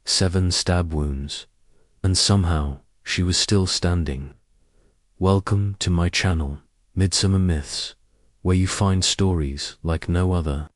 7 stab wounds, and somehow she was still standing. Welcome to my channel, Midsummer Myths, where you find stories like no other,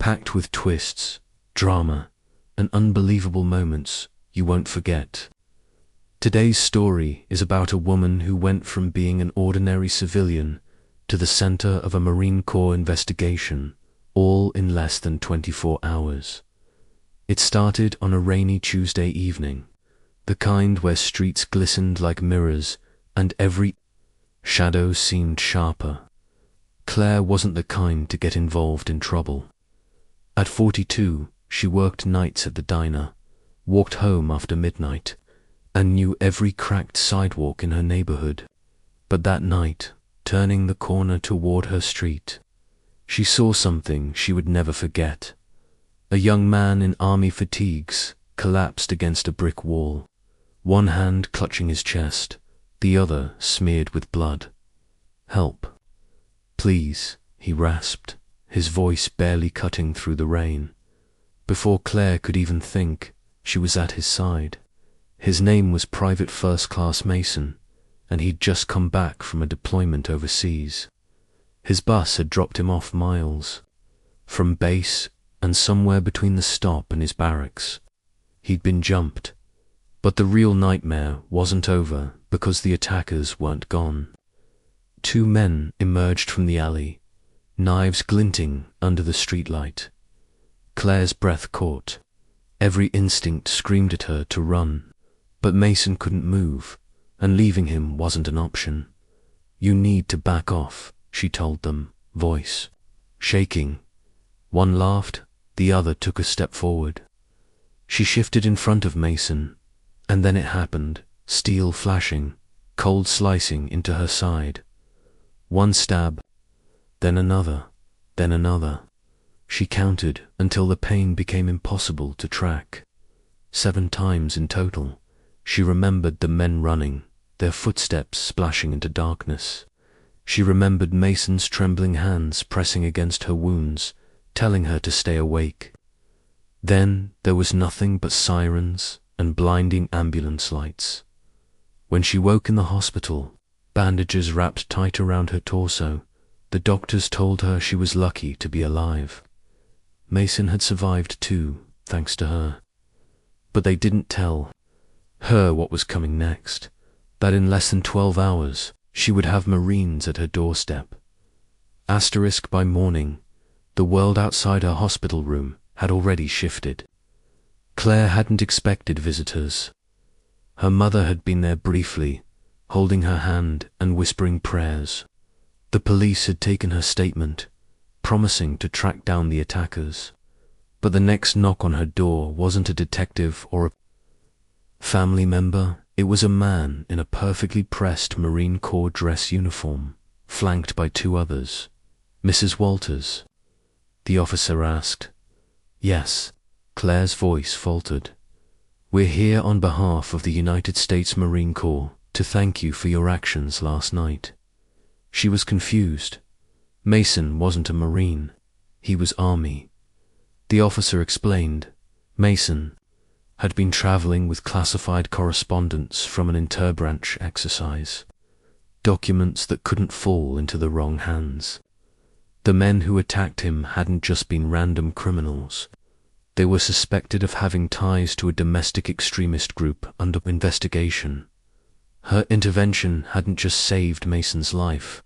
packed with twists, drama, and unbelievable moments you won't forget. Today's story is about a woman who went from being an ordinary civilian to the center of a Marine Corps investigation, all in less than 24 hours. It started on a rainy Tuesday evening, the kind where streets glistened like mirrors and every shadow seemed sharper. Claire wasn't the kind to get involved in trouble. At 42, she worked nights at the diner, walked home after midnight, and knew every cracked sidewalk in her neighborhood. But that night, turning the corner toward her street, she saw something she would never forget. A young man in army fatigues collapsed against a brick wall, one hand clutching his chest, the other smeared with blood. "Help, please," he rasped, his voice barely cutting through the rain. Before Claire could even think, she was at his side. His name was Private First Class Mason, and he'd just come back from a deployment overseas. His bus had dropped him off miles from base, and somewhere between the stop and his barracks, he'd been jumped. But the real nightmare wasn't over because the attackers weren't gone. 2 men emerged from the alley, knives glinting under the streetlight. Claire's breath caught. Every instinct screamed at her to run, but Mason couldn't move, and leaving him wasn't an option. "You need to back off," she told them, voice shaking. One laughed, the other took a step forward. She shifted in front of Mason, and then it happened, steel flashing, cold slicing into her side. One stab, then another, then another. She counted until the pain became impossible to track. 7 times in total. She remembered the men running, their footsteps splashing into darkness. She remembered Mason's trembling hands pressing against her wounds, telling her to stay awake. Then there was nothing but sirens and blinding ambulance lights. When she woke in the hospital, bandages wrapped tight around her torso, the doctors told her she was lucky to be alive. Mason had survived too, thanks to her. But they didn't tell her what was coming next, that in less than 12 hours she would have Marines at her doorstep. Asterisk by morning, the world outside her hospital room had already shifted. Claire hadn't expected visitors. Her mother had been there briefly, holding her hand and whispering prayers. The police had taken her statement, promising to track down the attackers. But the next knock on her door wasn't a detective or a family member. It was a man in a perfectly pressed Marine Corps dress uniform, flanked by 2 others. "Mrs. Walters?" the officer asked. "Yes," Claire's voice faltered. "We're here on behalf of the United States Marine Corps to thank you for your actions last night." She was confused. Mason wasn't a Marine. He was Army. The officer explained. Mason had been traveling with classified correspondence from an interbranch exercise, documents that couldn't fall into the wrong hands. The men who attacked him hadn't just been random criminals. They were suspected of having ties to a domestic extremist group under investigation. Her intervention hadn't just saved Mason's life,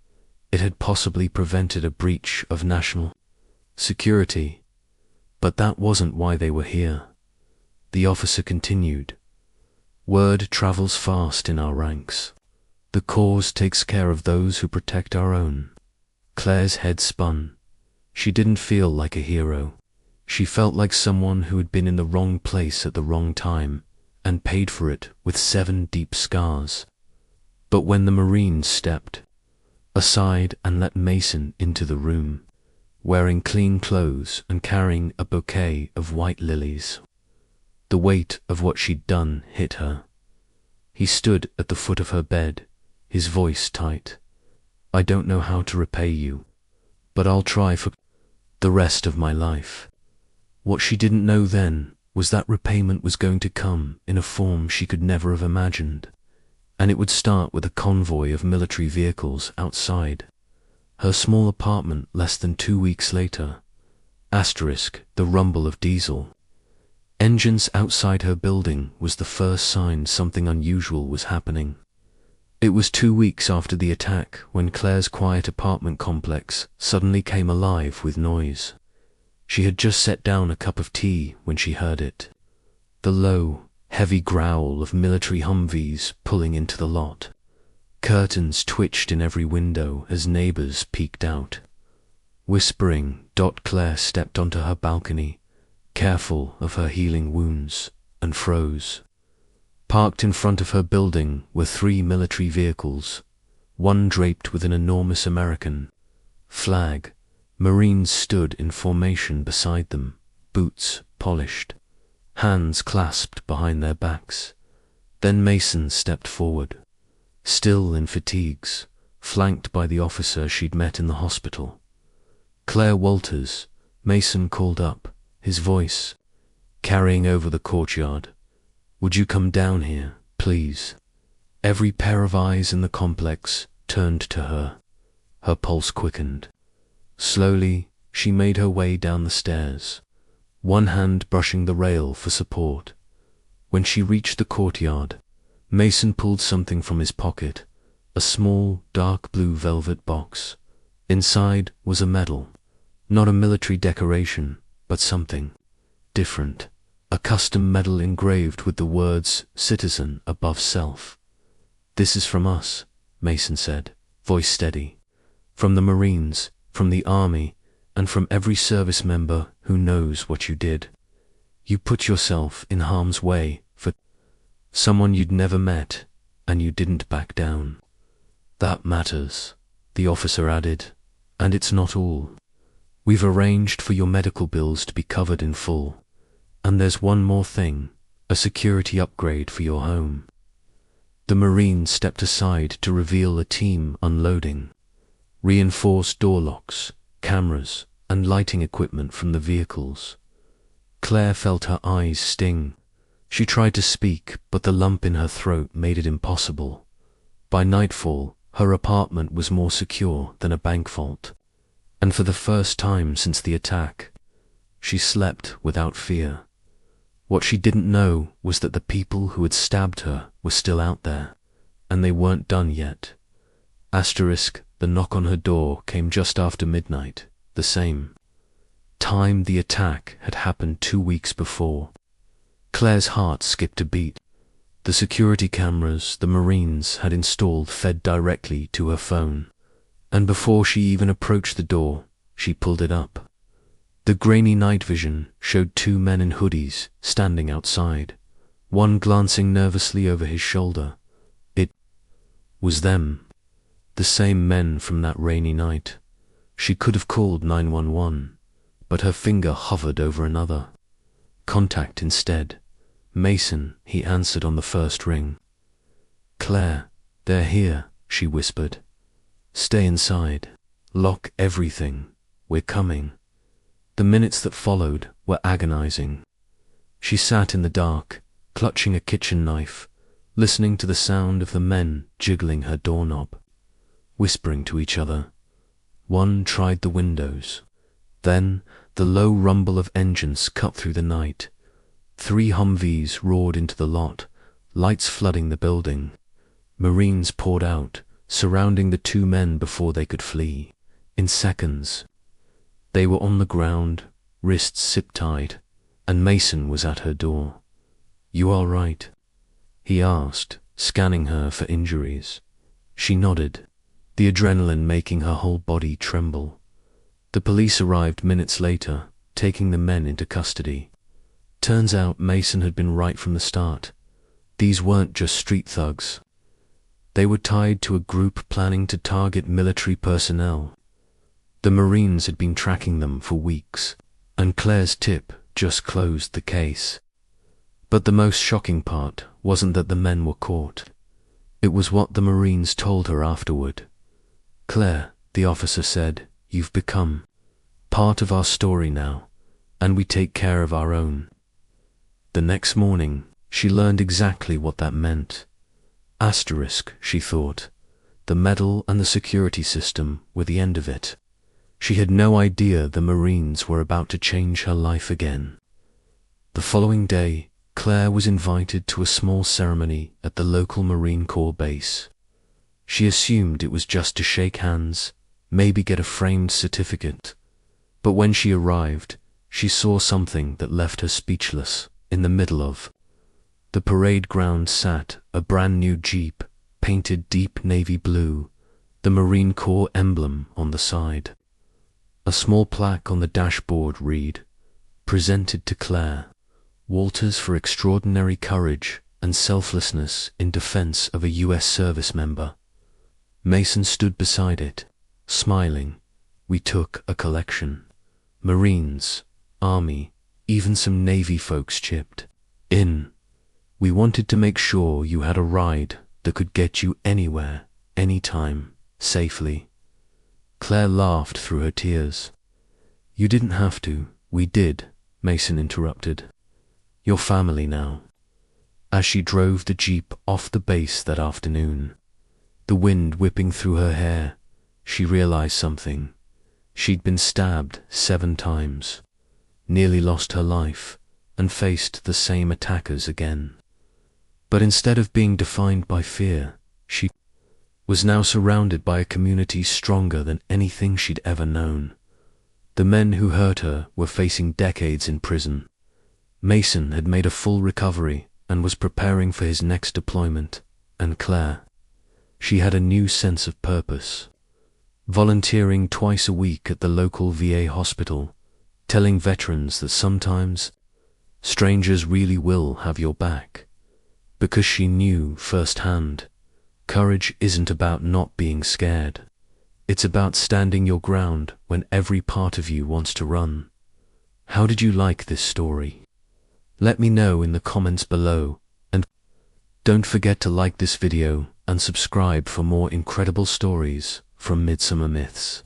it had possibly prevented a breach of national security. But that wasn't why they were here. The officer continued. "Word travels fast in our ranks. The cause takes care of those who protect our own." Claire's head spun. She didn't feel like a hero. She felt like someone who had been in the wrong place at the wrong time and paid for it with 7 deep scars. But when the Marines stepped aside and let Mason into the room, wearing clean clothes and carrying a bouquet of white lilies, the weight of what she'd done hit her. He stood at the foot of her bed, his voice tight. "I don't know how to repay you, but I'll try for the rest of my life." What she didn't know then was that repayment was going to come in a form she could never have imagined, and it would start with a convoy of military vehicles outside her small apartment less than 2 weeks later. The rumble of diesel engines outside her building was the first sign something unusual was happening. It was 2 weeks after the attack when Claire's quiet apartment complex suddenly came alive with noise. She had just set down a cup of tea when she heard it. The low, heavy growl of military Humvees pulling into the lot. Curtains twitched in every window as neighbors peeked out. Whispering, Claire stepped onto her balcony, careful of her healing wounds, and froze. Parked in front of her building were 3 military vehicles, one draped with an enormous American flag. Marines stood in formation beside them, boots polished, hands clasped behind their backs. Then Mason stepped forward, still in fatigues, flanked by the officer she'd met in the hospital. "Claire Walters," Mason called up, his voice carrying over the courtyard. "Would you come down here, please?" Every pair of eyes in the complex turned to her. Her pulse quickened. Slowly, she made her way down the stairs, one hand brushing the rail for support. When she reached the courtyard, Mason pulled something from his pocket, a small, dark blue velvet box. Inside was a medal, not a military decoration, but something different. A custom medal engraved with the words "Citizen" above self. "This is from us," Mason said, voice steady. "From the Marines, from the Army, and from every service member who knows what you did. You put yourself in harm's way for someone you'd never met, and you didn't back down. That matters," the officer added, "and it's not all. We've arranged for your medical bills to be covered in full. And there's one more thing, a security upgrade for your home." The Marine stepped aside to reveal a team unloading. Reinforced door locks, cameras, and lighting equipment from the vehicles. Claire felt her eyes sting. She tried to speak, but the lump in her throat made it impossible. By nightfall, her apartment was more secure than a bank vault, and for the first time since the attack, she slept without fear. What she didn't know was that the people who had stabbed her were still out there, and they weren't done yet. The knock on her door came just after midnight, the same time the attack had happened 2 weeks before. Claire's heart skipped a beat. The security cameras the Marines had installed fed directly to her phone, and before she even approached the door, she pulled it up. The grainy night vision showed 2 men in hoodies standing outside, one glancing nervously over his shoulder. It was them. The same men from that rainy night. She could have called 911, but her finger hovered over another. Contact instead. "Mason," he answered on the first ring. "Claire, they're here," she whispered. "Stay inside. Lock everything. We're coming." The minutes that followed were agonizing. She sat in the dark, clutching a kitchen knife, listening to the sound of the men jiggling her doorknob, whispering to each other. One tried the windows. Then the low rumble of engines cut through the night. 3 Humvees roared into the lot, lights flooding the building. Marines poured out, surrounding the 2 men before they could flee. In seconds, they were on the ground, wrists zip-tied, and Mason was at her door. "You all right?" he asked, scanning her for injuries. She nodded, the adrenaline making her whole body tremble. The police arrived minutes later, taking the men into custody. Turns out Mason had been right from the start. These weren't just street thugs. They were tied to a group planning to target military personnel. The Marines had been tracking them for weeks, and Claire's tip just closed the case. But the most shocking part wasn't that the men were caught. It was what the Marines told her afterward. "Claire," the officer said, "you've become part of our story now, and we take care of our own." The next morning, she learned exactly what that meant. Asterisk, she thought. The medal and the security system were the end of it. She had no idea the Marines were about to change her life again. The following day, Claire was invited to a small ceremony at the local Marine Corps base. She assumed it was just to shake hands, maybe get a framed certificate. But when she arrived, she saw something that left her speechless. In the middle of the parade ground sat a brand new Jeep, painted deep navy blue, the Marine Corps emblem on the side. A small plaque on the dashboard read, "Presented to Claire, Walters for extraordinary courage and selflessness in defense of a U.S. service member." Mason stood beside it, smiling. We took a collection. Marines, Army, even some Navy folks chipped in. We wanted to make sure you had a ride that could get you anywhere, anytime, safely. Claire laughed through her tears. "You didn't have to, we did," Mason interrupted. "You're family now." As she drove the Jeep off the base that afternoon, the wind whipping through her hair, she realized something. She'd been stabbed 7 times, nearly lost her life, and faced the same attackers again. But instead of being defined by fear, she was now surrounded by a community stronger than anything she'd ever known. The men who hurt her were facing decades in prison. Mason had made a full recovery and was preparing for his next deployment. And Claire, she had a new sense of purpose. Volunteering twice a week at the local VA hospital, telling veterans that sometimes strangers really will have your back. Because she knew firsthand, courage isn't about not being scared. It's about standing your ground when every part of you wants to run. How did you like this story? Let me know in the comments below, and don't forget to like this video and subscribe for more incredible stories from Midsummer Myths.